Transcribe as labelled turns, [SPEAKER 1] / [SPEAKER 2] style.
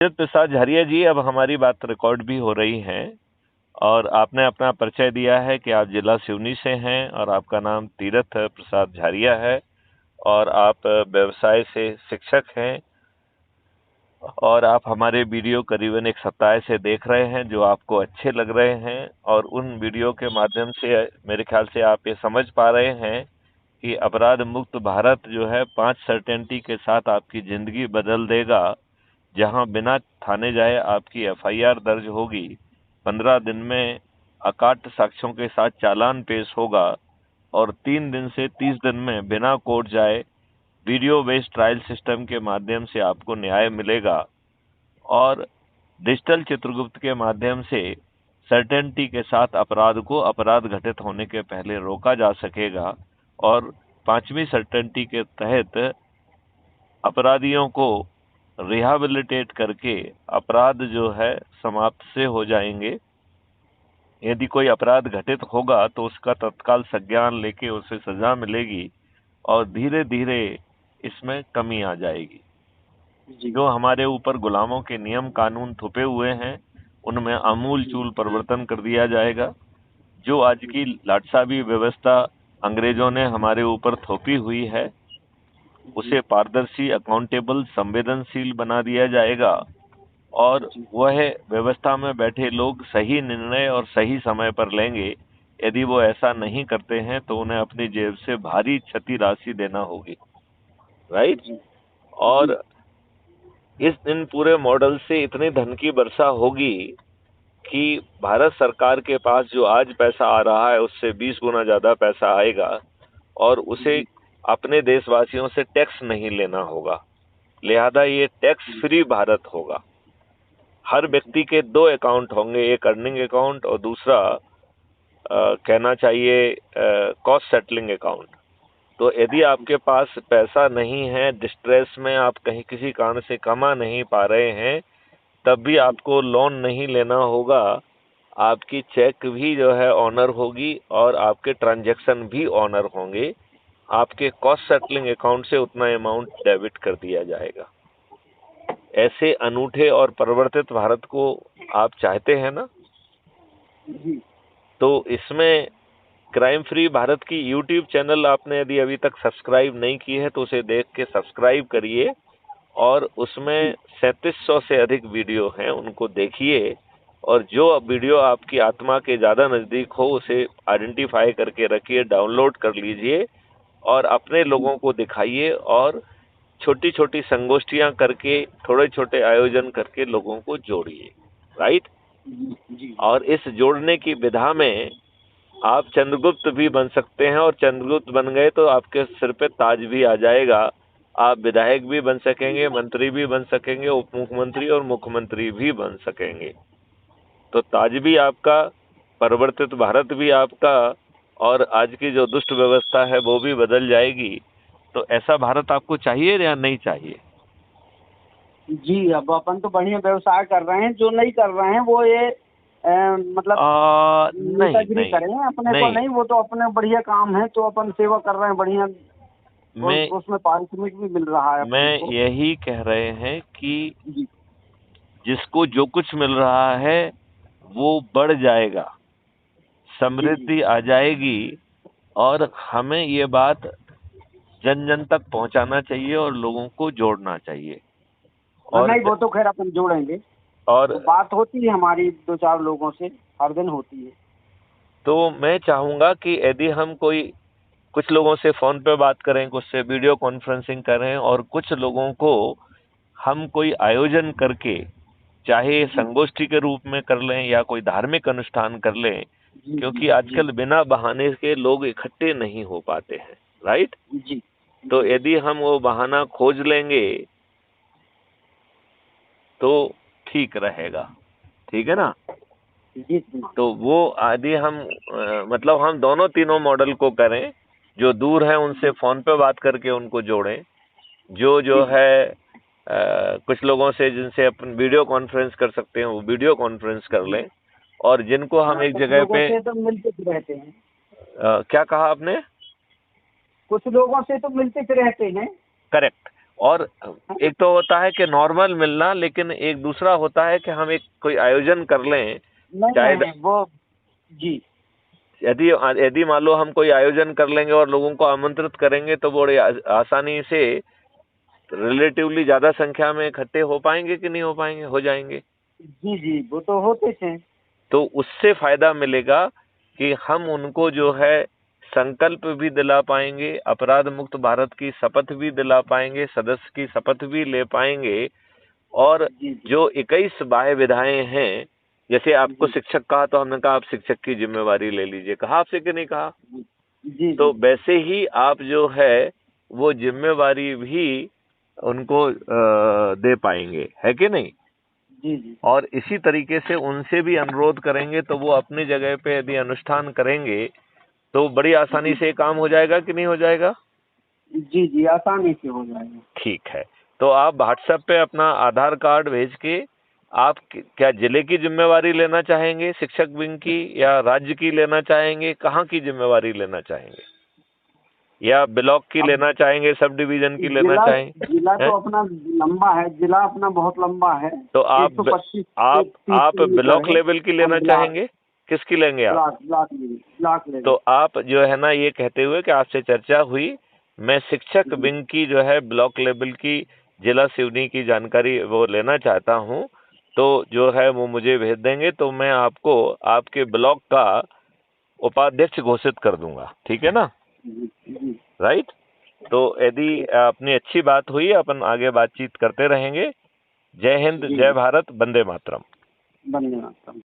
[SPEAKER 1] प्रसाद झारिया जी, अब हमारी बात रिकॉर्ड भी हो रही है और आपने अपना परिचय दिया है कि आप जिला सिवनी से हैं और आपका नाम तीरथ प्रसाद झारिया है और आप व्यवसाय से शिक्षक हैं और आप हमारे वीडियो करीबन एक सप्ताह से देख रहे हैं जो आपको अच्छे लग रहे हैं और उन वीडियो के माध्यम से मेरे ख्याल से आप ये समझ पा रहे हैं कि अपराध मुक्त भारत जो है 5 सर्टेनिटी के साथ आपकी जिंदगी बदल देगा। जहां बिना थाने जाए आपकी एफआईआर दर्ज होगी, 15 दिन में अकाट साक्ष्यों के साथ चालान पेश होगा और 3 दिन से 30 दिन में बिना कोर्ट जाए वीडियो बेस्ड ट्रायल सिस्टम के माध्यम से आपको न्याय मिलेगा और डिजिटल चित्रगुप्त के माध्यम से सर्टेनिटी के साथ अपराध को अपराध घटित होने के पहले रोका जा सकेगा और 5वीं सर्टेनिटी के तहत अपराधियों को रिहैबिलिटेट करके अपराध जो है समाप्त से हो जाएंगे। यदि कोई अपराध घटित होगा तो उसका तत्काल संज्ञान लेके उसे सजा मिलेगी और धीरे धीरे इसमें कमी आ जाएगी। जो हमारे ऊपर गुलामों के नियम कानून थोपे हुए हैं उनमें आमूल चूल परिवर्तन कर दिया जाएगा। जो आज की लाटसाबी व्यवस्था अंग्रेजों ने हमारे ऊपर थोपी हुई है उसे पारदर्शी, अकाउंटेबल, संवेदनशील बना दिया जाएगा और वह व्यवस्था में बैठे लोग सही निर्णय और सही समय पर लेंगे। यदि वो ऐसा नहीं करते हैं तो उन्हें अपनी जेब से भारी क्षति राशि देना होगी, राइट। और इन पूरे मॉडल से इतने धन की वर्षा होगी कि भारत सरकार के पास जो आज पैसा आ रहा है उससे 20 गुना ज्यादा पैसा आएगा और उसे अपने देशवासियों से टैक्स नहीं लेना होगा। लिहाजा ये टैक्स फ्री भारत होगा। हर व्यक्ति के 2 अकाउंट होंगे, एक अर्निंग अकाउंट और दूसरा कहना चाहिए कॉस्ट सेटलिंग अकाउंट। तो यदि आपके पास पैसा नहीं है, डिस्ट्रेस में आप कहीं किसी कारण से कमा नहीं पा रहे हैं, तब भी आपको लोन नहीं लेना होगा। आपकी चेक भी जो है ऑनर होगी और आपके ट्रांजैक्शन भी ऑनर होंगे। आपके कॉस्ट सेटलिंग अकाउंट से उतना अमाउंट डेबिट कर दिया जाएगा। ऐसे अनूठे और परिवर्तित भारत को आप चाहते हैं ना? तो इसमें क्राइम फ्री भारत की यूट्यूब चैनल आपने यदि अभी तक सब्सक्राइब नहीं की है तो उसे देख के सब्सक्राइब करिए और उसमें 3700 से अधिक वीडियो हैं, उनको देखिए और जो वीडियो आपकी आत्मा के ज़्यादा नज़दीक हो उसे आइडेंटिफाई करके रखिए, डाउनलोड कर लीजिए और अपने लोगों को दिखाइए और छोटी छोटी संगोष्ठियां करके, थोड़े छोटे आयोजन करके लोगों को जोड़िए, राइट। और इस जोड़ने की विधा में आप चंद्रगुप्त भी बन सकते हैं और चंद्रगुप्त बन गए तो आपके सिर पे ताज भी आ जाएगा। आप विधायक भी बन सकेंगे, मंत्री भी बन सकेंगे, उप मुख्यमंत्री और मुख्यमंत्री भी बन सकेंगे। तो ताज भी आपका, परिवर्तित भारत भी आपका और आज की जो दुष्ट व्यवस्था है वो भी बदल जाएगी। तो ऐसा भारत आपको चाहिए या नहीं चाहिए?
[SPEAKER 2] जी, अब अपन तो बढ़िया व्यवसाय कर रहे हैं, जो नहीं कर रहे हैं वो ये मतलब
[SPEAKER 1] नहीं
[SPEAKER 2] करें अपने को नहीं, वो तो अपने बढ़िया काम है तो अपन सेवा कर रहे हैं बढ़िया। उसमें पारिश्रमिक भी मिल रहा है।
[SPEAKER 1] मैं यही कह रहे हैं कि जिसको जो कुछ मिल रहा है वो बढ़ जाएगा, समृद्धि आ जाएगी और हमें ये बात जन जन तक पहुंचाना चाहिए और लोगों को जोड़ना चाहिए।
[SPEAKER 2] और नहीं, वो तो खैर अपन जोड़ेंगे और तो बात होती है हमारी 2-4 लोगों से, हर दिन होती है।
[SPEAKER 1] तो मैं चाहूंगा कि यदि हम कुछ लोगों से फोन पे बात करें, कुछ से वीडियो कॉन्फ्रेंसिंग करें और कुछ लोगों को हम कोई आयोजन करके, चाहे संगोष्ठी के रूप में कर लें या कोई धार्मिक अनुष्ठान कर लें, क्योंकि आजकल बिना बहाने के लोग इकट्ठे नहीं हो पाते हैं, राइट। तो यदि हम वो बहाना खोज लेंगे तो ठीक रहेगा, ठीक है ना। तो वो यदि हम मतलब हम दोनों तीनों मॉडल को करें, जो दूर है उनसे फोन पे बात करके उनको जोड़ें, जो है कुछ लोगों से जिनसे अपन वीडियो कॉन्फ्रेंस कर सकते हैं वो वीडियो कॉन्फ्रेंस कर लें और जिनको हम एक जगह पे
[SPEAKER 2] तो मिलते रहते हैं।
[SPEAKER 1] क्या कहा आपने?
[SPEAKER 2] कुछ लोगों से तो मिलते रहते हैं।
[SPEAKER 1] करेक्ट, और एक तो होता है कि नॉर्मल मिलना, लेकिन एक दूसरा होता है कि हम एक कोई आयोजन कर लें।
[SPEAKER 2] नहीं वो जी,
[SPEAKER 1] यदि यदि मान लो हम कोई आयोजन कर लेंगे और लोगों को आमंत्रित करेंगे तो बड़े आसानी से रिलेटिवली ज्यादा संख्या में इकट्ठे हो पाएंगे कि नहीं हो पाएंगे? हो जाएंगे।
[SPEAKER 2] जी जी, वो तो होते थे।
[SPEAKER 1] तो उससे फायदा मिलेगा कि हम उनको जो है संकल्प भी दिला पाएंगे, अपराध मुक्त भारत की शपथ भी दिला पाएंगे, सदस्य की शपथ भी ले पाएंगे। और जो 21 बाह्य विधाएं हैं, जैसे आपको शिक्षक कहा तो हमने कहा आप शिक्षक की जिम्मेवारी ले लीजिए, कहा आपसे कि नहीं कहा?
[SPEAKER 2] जी,
[SPEAKER 1] तो वैसे ही आप जो है वो जिम्मेवारी भी उनको दे पाएंगे, है कि नहीं?
[SPEAKER 2] जी जी।
[SPEAKER 1] और इसी तरीके से उनसे भी अनुरोध करेंगे तो वो अपनी जगह पे यदि अनुष्ठान करेंगे तो बड़ी आसानी से काम हो जाएगा कि नहीं हो जाएगा?
[SPEAKER 2] जी जी, आसानी से हो जाएगा।
[SPEAKER 1] ठीक है, तो आप व्हाट्सएप पे अपना आधार कार्ड भेज के आप क्या जिले की जिम्मेवारी लेना चाहेंगे शिक्षक विंग की, या राज्य की लेना चाहेंगे? कहाँ की जिम्मेवारी लेना चाहेंगे? या ब्लॉक की लेना चाहेंगे, सब डिवीजन की लेना चाहेंगे?
[SPEAKER 2] जिला तो अपना लंबा है, जिला अपना बहुत लंबा है।
[SPEAKER 1] तो आप ब्लॉक लेवल की लेना चाहेंगे? किसकी लेंगे आप?
[SPEAKER 2] Block level.
[SPEAKER 1] तो आप जो है ना, ये कहते हुए कि आपसे चर्चा हुई, मैं शिक्षक विंग की जो है ब्लॉक लेवल की जिला सिवनी की जानकारी वो लेना चाहता हूँ, तो जो है वो मुझे भेज देंगे तो मैं आपको आपके ब्लॉक का उपाध्यक्ष घोषित कर दूंगा, ठीक है ना? राइट। तो यदि अपनी अच्छी बात हुई, अपन आगे बातचीत करते रहेंगे। जय हिंद, जय भारत, वंदे मातरम।
[SPEAKER 2] वंदे मातरम।